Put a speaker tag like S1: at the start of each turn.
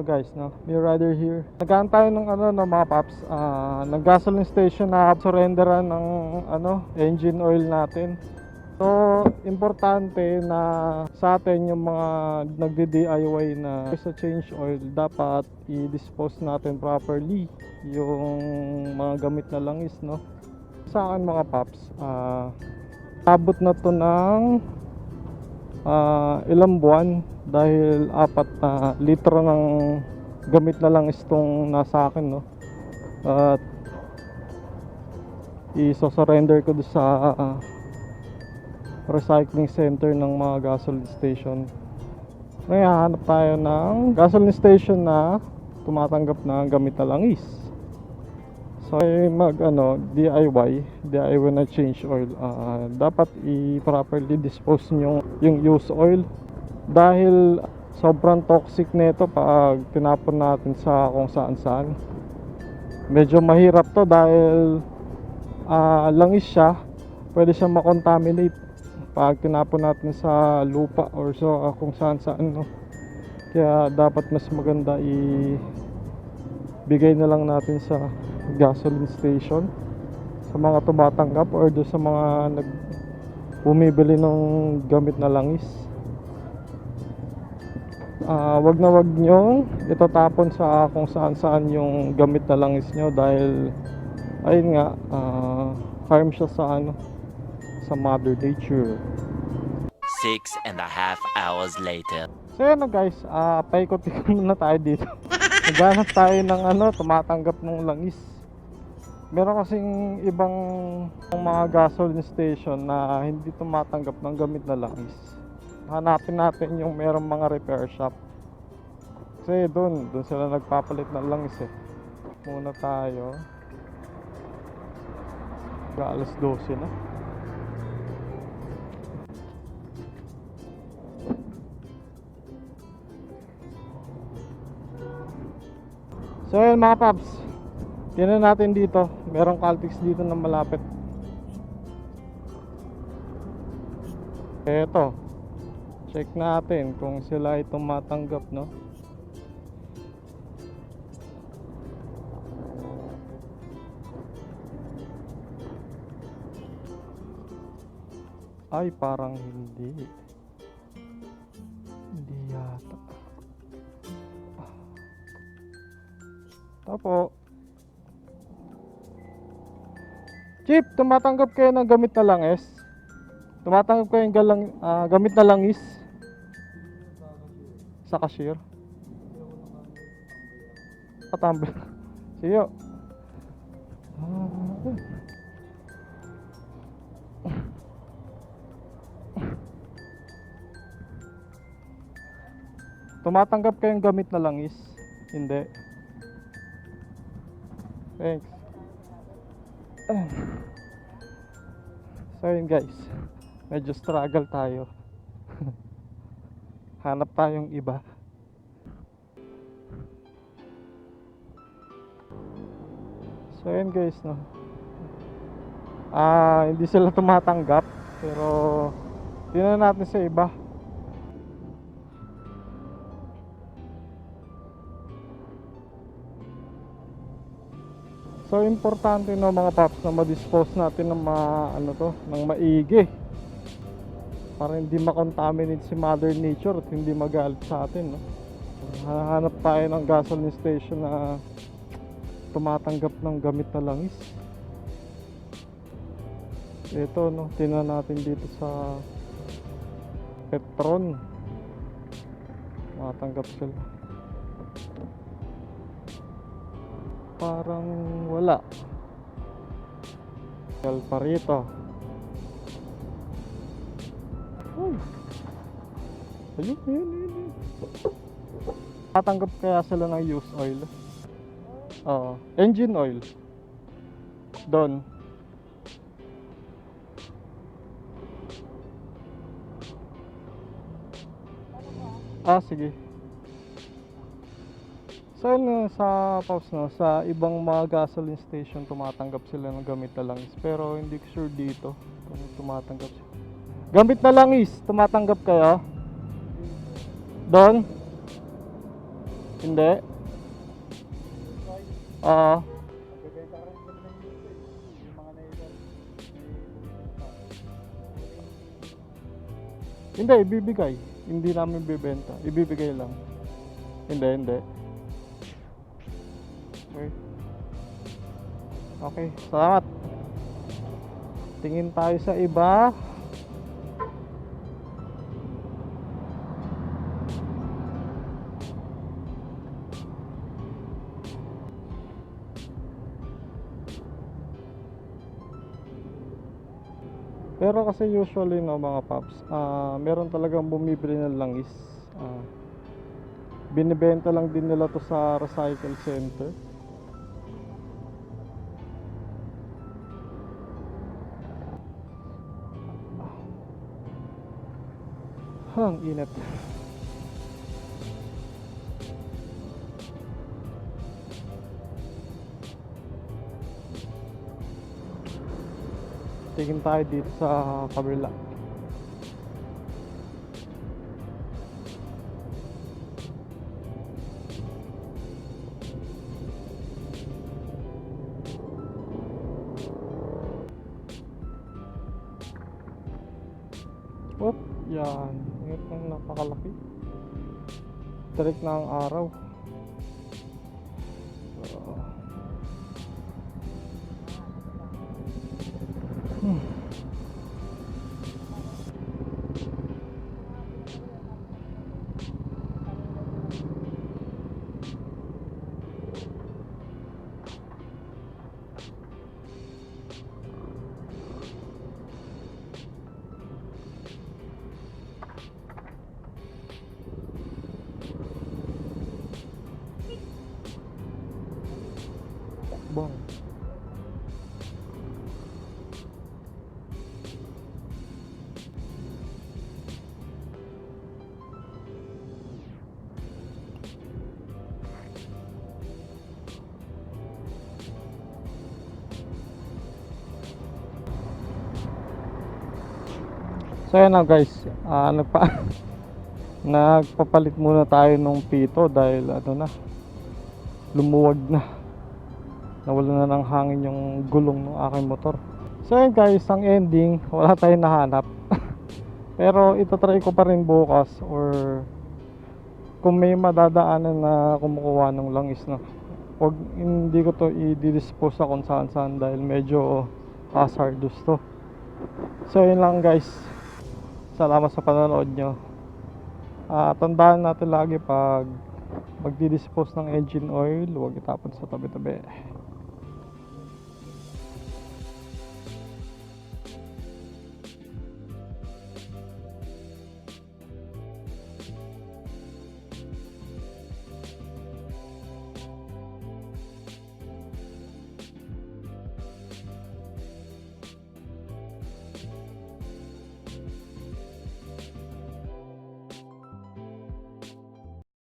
S1: So guys, no, MioRider here. Nagkaan tayo ng mga paps, ng gasoline station na surrenderan ng engine oil natin. So, importante na sa atin yung mga nagdi-DIY na sa change oil, dapat i-dispose natin properly yung mga gamit na langis, no. Sa akin mga paps, abot na to ng ilang buwan dahil 4 na litro ng gamit na langis tong nasa akin, no. At i-surrender ko doon sa recycling center ng mga gasoline station. Ngayon hanap tayo ng gasoline station na tumatanggap ng gamit na langis. So mag DIY na change oil, dapat i-properly dispose nyo yung used oil dahil sobrang toxic nito pag tinapon natin sa kung saan. Medyo mahirap to dahil langis siya, pwede siyang makontaminate pag tinapon natin sa lupa or sa kung saan, no? Kaya dapat mas maganda bigay na lang natin sa gasoline station, sa mga tumatanggap or do sa mga bumibili ng gamit na langis. Wag na wag nyong itatapon sa kung saan yung gamit na langis nyo dahil ayun nga, harm siya sa mother nature.
S2: 6.5 hours later.
S1: So yun na guys, paikot-ikot muna tayo dito. Naghanap tayo ng tumatanggap ng langis. Meron kasing ibang mga gasoline station na hindi tumatanggap ng gamit na langis. Hanapin natin yung merong mga repair shop. Kasi doon sila nagpapalit ng langis eh. Muna tayo. Alas 12 na. So yun mga paps, tingnan natin dito. Merong Caltex dito na malapit. Eto, check natin kung sila ay tumatanggap, no. Ay, parang hindi yata. Tapo Chip, tumatanggap kayo ng gamit na langis? Tumatanggap kayo ng gamit na langis sa cashier? Patambal. Siyo. Tumatanggap kayong gamit na langis? Hindi. Thanks. So yun guys, medyo struggle tayo. Hanap tayong iba. So yun guys, no. Hindi sila tumatanggap, pero tingnan natin sa iba. So importante no mga paps na ma-dispose natin ng ng maigi para hindi makontaminate si mother nature at hindi magalit sa atin, no. Hanap tayo ng gasoline station na tumatanggap ng gamit na langis. Ito, no, tingnan natin dito sa Petron. Tumatanggap sila. Parang wala. Kal pa rito. Ayun. Tatanggap kaya sila ng used oil? Oo. Engine oil. Doon. Sige. So sa paps, no, sa ibang mga gasoline station tumatanggap sila ng gamit na langis, pero hindi ko sure dito kung tumatanggap sila. Gamit na langis, tumatanggap kayo? Doon? Hindi. Oo.
S2: Nagbebenta ka rin kami ng YouTube, yung mga nailan.
S1: Hindi, ibibigay. Hindi namin bibenta. Ibibigay lang. Hindi. Okay. Okay, salamat. Tingin tayo sa iba. Pero kasi usually no mga paps, meron talagang bumibili ng langis. Binibenta lang din nila to sa recycle center. Ang init. Tingin tayo dito sa kabila. What? Yan. Ito ang napakalaki. Tarik na ang araw. Bang. So yan na guys, nagpapalit muna tayo ng pito dahil ano na, lumuwag na, nawala na ng hangin yung gulong ng aking motor. So yan guys, ang ending, wala tayong nahanap. Pero itatry ko pa rin bukas or kung may madadaanan na kumukuha ng langis na, hindi ko to i-dispose sa kung saan saan dahil medyo hazardous to. So yun lang guys, salamat sa panonood nyo. Tandaan natin lagi pag magdi-dispose ng engine oil, huwag itapon sa tabi-tabi.